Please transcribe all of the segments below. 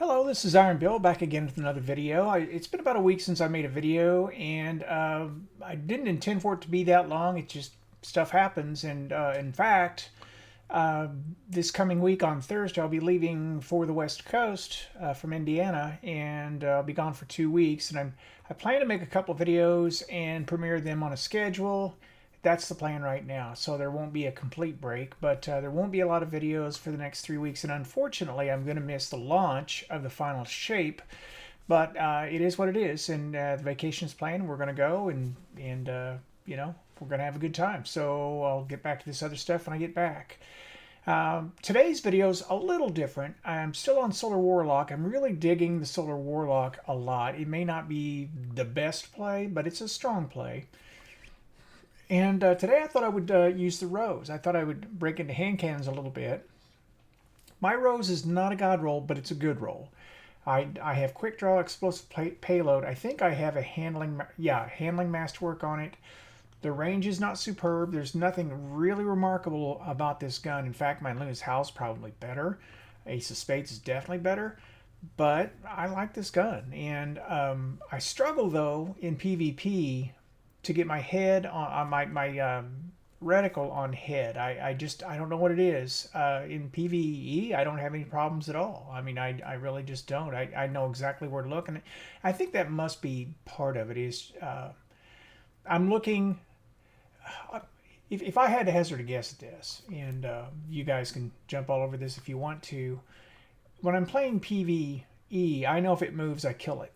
Hello, this is Iron Bill back again with another video. It's been about a week since I made a video, and I didn't intend for it to be that long. It just stuff happens, and in fact, this coming week on Thursday, I'll be leaving for the West Coast from Indiana, and I'll be gone for 2 weeks. And I plan to make a couple of videos and premiere them on a schedule. That's the plan right now, so there won't be a complete break, but there won't be a lot of videos for the next 3 weeks, and unfortunately I'm going to miss the launch of the final shape, but it is what it is, and the vacation's planned. We're going to go, and you know, we're going to have a good time, so I'll get back to this other stuff when I get back. Today's video is a little different. I'm still on Solar Warlock. I'm really digging the Solar Warlock a lot. It may not be the best play, but it's a strong play. And today I thought I would use the Rose. I thought I would break into hand cannons a little bit. My Rose is not a god roll, but it's a good roll. I have Quickdraw, Explosive Payload. I think I have a handling masterwork on it. The range is not superb. There's nothing really remarkable about this gun. In fact, my Luna's Howl is probably better. Ace of Spades is definitely better. But I like this gun. And I struggle, though, in PvP to get my head on my reticle on head. I don't know what it is. In PvE, I don't have any problems at all. I mean, I really just don't. I know exactly where to look, and I think that must be part of it. Is I'm looking. If I had to hazard a guess at this, and you guys can jump all over this if you want to. When I'm playing PvE, I know if it moves, I kill it.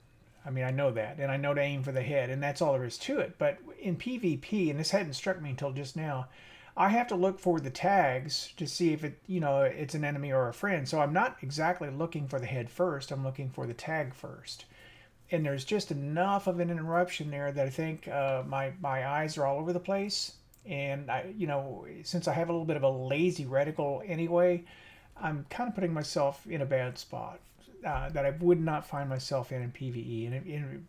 I mean, I know that, and I know to aim for the head, and that's all there is to it. But in PvP, and this hadn't struck me until just now, I have to look for the tags to see if it, it's an enemy or a friend. So I'm not exactly looking for the head first. I'm looking for the tag first. And there's just enough of an interruption there that I think my eyes are all over the place. And since I have a little bit of a lazy reticle anyway, I'm kind of putting myself in a bad spot. That I would not find myself in PvE, and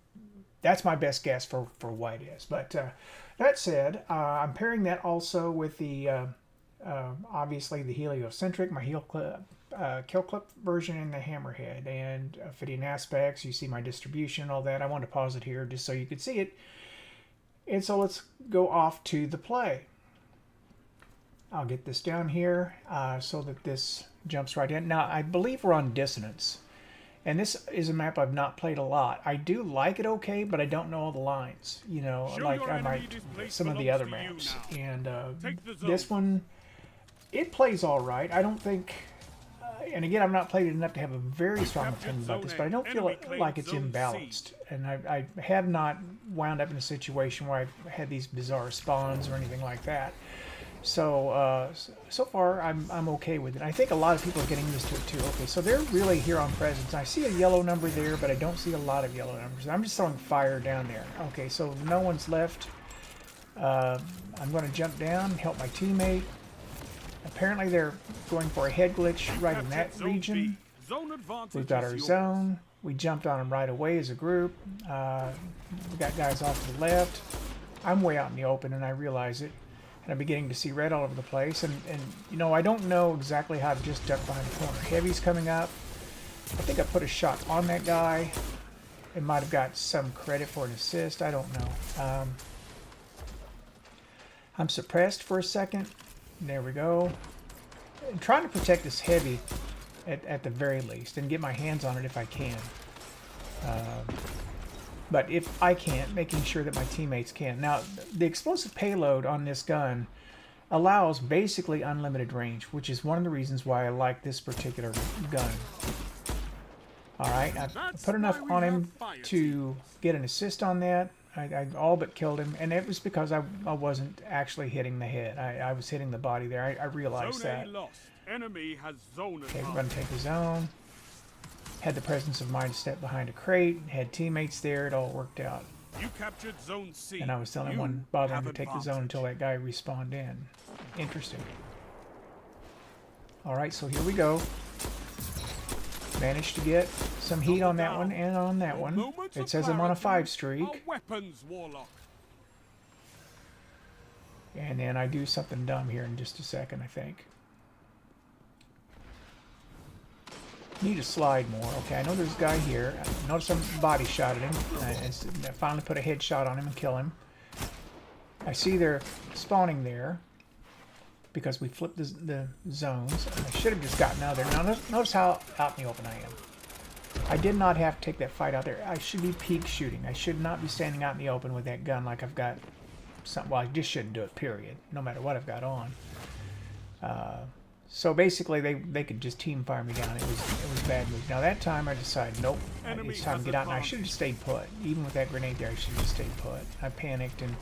that's my best guess for what it is. But that said, I'm pairing that also with the obviously the Heliocentric, my kill clip version, and the Hammerhead, and Ophidian aspects. You see my distribution and all that. I want to pause it here just so you could see it. And so let's go off to the play. I'll get this down here so that this jumps right in. Now, I believe we're on Dissonance. And this is a map I've not played a lot. I do like it okay, but I don't know all the lines. Like I might some of the other maps. And this one, it plays all right. I don't think, and again, I've not played it enough to have a very strong opinion about this, but I don't feel like it's imbalanced. And I have not wound up in a situation where I've had these bizarre spawns or anything like that. So so far I'm okay with it. I think a lot of people are getting used to it too. Okay, so they're really here on presence. I see a yellow number there, but I don't see a lot of yellow numbers. I'm just throwing fire down there. Okay, so no one's left. I'm going to jump down, help my teammate. Apparently they're going for a head glitch right in that region. We've got our zone. We jumped on them right away as a group. We got guys off to the left. I'm way out in the open and I realize it. And I'm beginning to see red all over the place, and I don't know exactly how to just duck behind the corner. Heavy's coming up. I think I put a shot on that guy. It might have got some credit for an assist. I don't know. I'm suppressed for a second. There we go. I'm trying to protect this heavy at the very least, and get my hands on it if I can. But if I can't, making sure that my teammates can. Now, the explosive payload on this gun allows basically unlimited range, which is one of the reasons why I like this particular gun. Alright, I put enough on him to get an assist on that. I all but killed him, and it was because I wasn't actually hitting the head. I was hitting the body there. I realized that. Okay, we're going to take the zone. Had the presence of mind to step behind a crate, had teammates there, it all worked out. You captured Zone C. And I was the only one bothering to take the zone until that guy respawned in. Interesting. Alright, so here we go. Managed to get some heat on that one and on that one. It says I'm on a 5 streak. Weapons, Warlock. And then I do something dumb here in just a second, I think. Need to slide more. Okay, I know there's a guy here. I noticed some body shot at him. I finally put a headshot on him and kill him. I see they're spawning there because we flipped the zones. I should have just gotten out of there. Now notice how out in the open I am. I did not have to take that fight out there. I should be peek shooting. I should not be standing out in the open with that gun like I've got something. Well, I just shouldn't do it, period, no matter what I've got on. So basically, they could just team fire me down. It was a bad move. Now that time I decided, nope, it's time to get out. And I should have just stayed put. Even with that grenade there, I should have just stayed put. I panicked and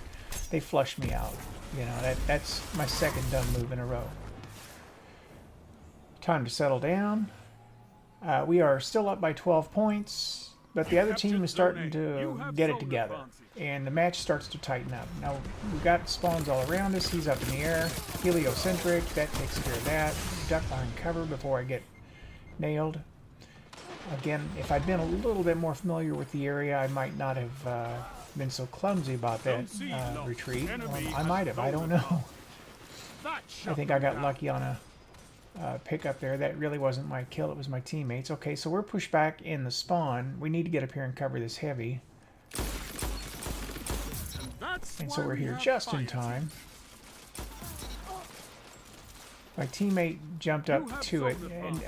they flushed me out. You know, that's my second dumb move in a row. Time to settle down. We are still up by 12 points, but the other team is starting to get it together. And the match starts to tighten up. Now, we've got spawns all around us. He's up in the air. Heliocentric, that takes care of that. Duck behind cover before I get nailed. Again, if I'd been a little bit more familiar with the area, I might not have been so clumsy about that retreat. I might have, I don't know. I think I got lucky on a pickup there. That really wasn't my kill, it was my teammates. Okay, so we're pushed back in the spawn. We need to get up here and cover this heavy. And so we're here just in time. My teammate jumped up to it, and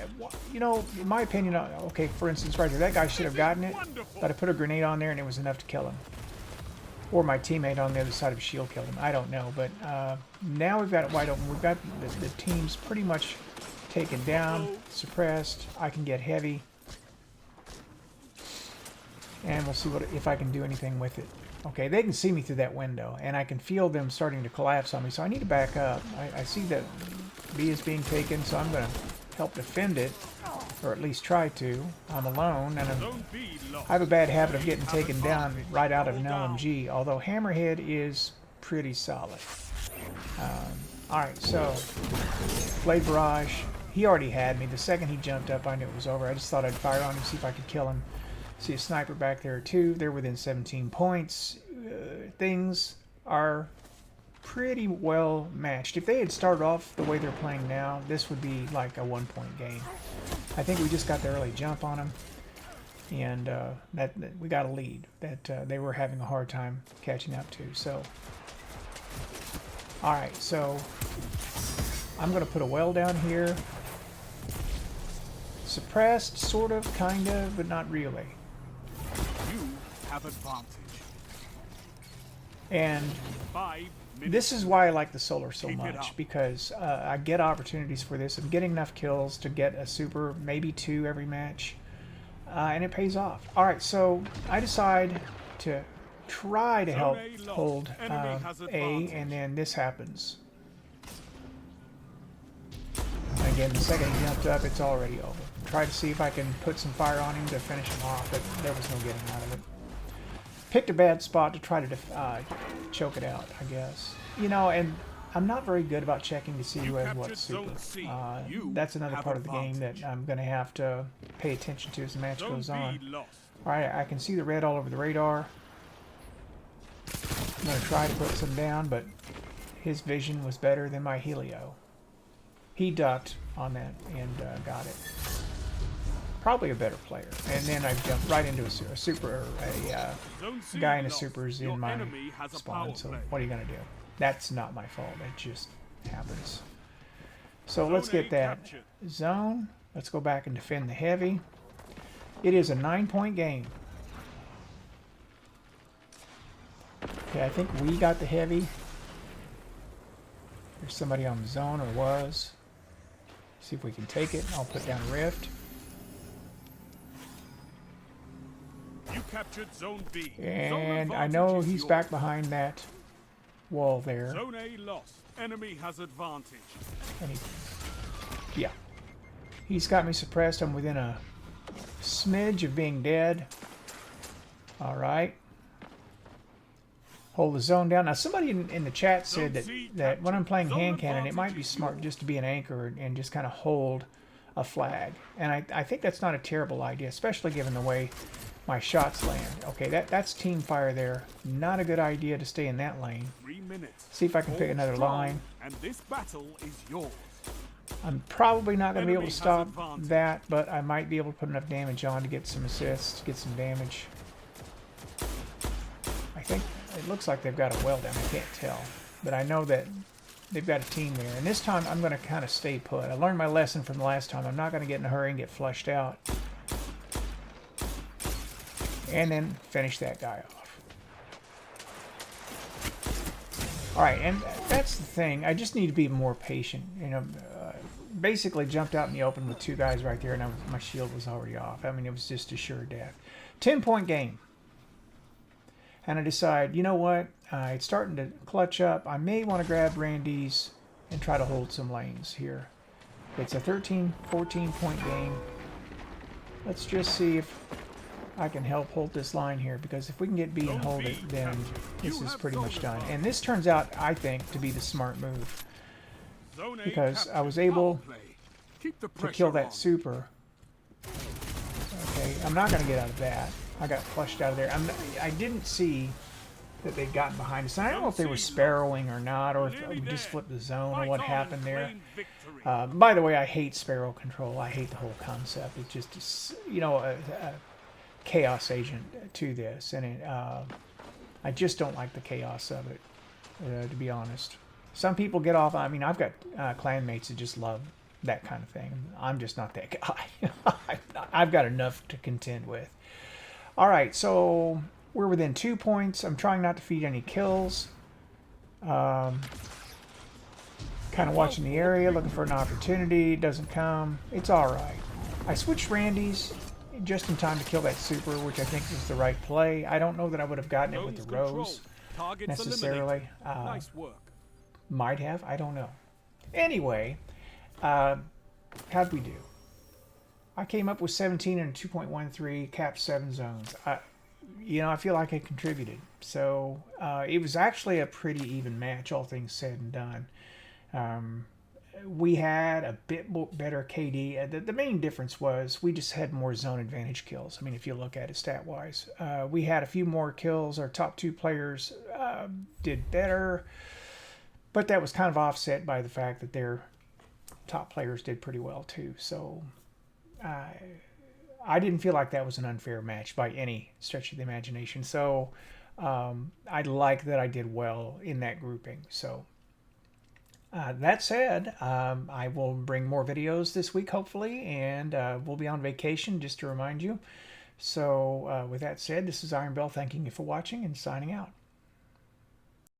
you know, in my opinion, okay, for instance, right there, that guy should have gotten it, but I put a grenade on there and it was enough to kill him. Or my teammate on the other side of a shield killed him. I don't know, but now we've got it wide open. We've got the teams pretty much taken down, suppressed. I can get heavy, and we'll see if I can do anything with it. Okay, they can see me through that window, and I can feel them starting to collapse on me, so I need to back up. I see that B is being taken, so I'm going to help defend it, or at least try to. I'm alone, and I have a bad habit of getting taken down right out of an LMG, although Hammerhead is pretty solid. Alright, so, Blade Barrage. He already had me. The second he jumped up, I knew it was over. I just thought I'd fire on him, see if I could kill him. See a sniper back there too. They're within 17 points. Things are pretty well matched. If they had started off the way they're playing now, this would be like a 1-point game. I think we just got the early jump on them, and that we got a lead that they were having a hard time catching up to. So, all right. So I'm going to put a well down here. Suppressed, sort of, kind of, but not really. Have advantage. And this is why I like the solar so much, because I get opportunities for this. I'm getting enough kills to get a super, maybe 2 every match, and it pays off. All right, so I decide to try to help hold A, and then this happens. Again, the second he jumped up, it's already over. Try to see if I can put some fire on him to finish him off, but there was no getting out of it. Picked a bad spot to try to choke it out, I guess. You know, and I'm not very good about checking to see who has what super. That's another part of the game that I'm going to have to pay attention to as the match goes on. Alright, I can see the red all over the radar. I'm going to try to put some down, but his vision was better than my Helio. He ducked on that and got it. Probably a better player. And then I jumped right into a super, a guy in a super's in my spawn, so what are you going to do? That's not my fault, it just happens. So let's get that zone. Let's go back and defend the heavy. It is a 9-point game. Okay, I think we got the heavy. There's somebody on the zone, or was. See if we can take it. I'll put down a rift. You captured Zone B. And I know he's back behind that wall there. Zone A lost. Enemy has advantage. And yeah. He's got me suppressed. I'm within a smidge of being dead. Alright. Hold the zone down. Now somebody in the chat said that when I'm playing hand cannon, it might be smart just to be an anchor and just kind of hold a flag. And I think that's not a terrible idea, especially given the way my shots land. Okay, that's team fire there. Not a good idea to stay in that lane. 3 minutes. See if I can pick another line. And this battle is yours. I'm probably not going to be able Enemy to has stop advantage. that, but I might be able to put enough damage on to get some assists, get some damage. I think it looks like they've got a well down. I can't tell, but I know that they've got a team there. And this time I'm going to kind of stay put. I learned my lesson from the last time. I'm not going to get in a hurry and get flushed out. And then finish that guy off. Alright, and that's the thing. I just need to be more patient. You know, basically jumped out in the open with two guys right there, and my shield was already off. I mean, it was just a sure death. 10-point game. And I decide, you know what? It's starting to clutch up. I may want to grab Randy's and try to hold some lanes here. It's a 13, 14-point game. Let's just see if I can help hold this line here, because if we can get B and hold it, then this is pretty much done. And this turns out, I think, to be the smart move, because I was able to kill that super. Okay, I'm not going to get out of that. I got flushed out of there. I didn't see that they'd gotten behind us. And I don't know if they were sparrowing or not, or if we just flipped the zone or what happened there. By the way, I hate sparrow control. I hate the whole concept. It's just, you know, a chaos agent to this, and I just don't like the chaos of it, to be honest. Some people get off. I mean, I've got clanmates that just love that kind of thing. I'm just not that guy. I've got enough to contend with. All right, so we're within 2 points. I'm trying not to feed any kills. Kind of watching the area, looking for an opportunity. It doesn't come. It's all right. I switched Randy's just in time to kill that super, which I think was the right play. I don't know that I would have gotten it with the Rose necessarily. Nice work. Might have. I don't know. Anyway, how'd we do? I came up with 17 and 2.13, capped 7 zones. You know, I feel like I contributed. So it was actually a pretty even match, all things said and done. We had a bit better KD. The main difference was we just had more zone advantage kills. I mean, if you look at it stat-wise. We had a few more kills. Our top 2 players did better. But that was kind of offset by the fact that their top players did pretty well too. So I didn't feel like that was an unfair match by any stretch of the imagination. So I like that I did well in that grouping. So that said, I will bring more videos this week, hopefully, and we'll be on vacation, just to remind you. So with that said, this is Iron Bell thanking you for watching and signing out.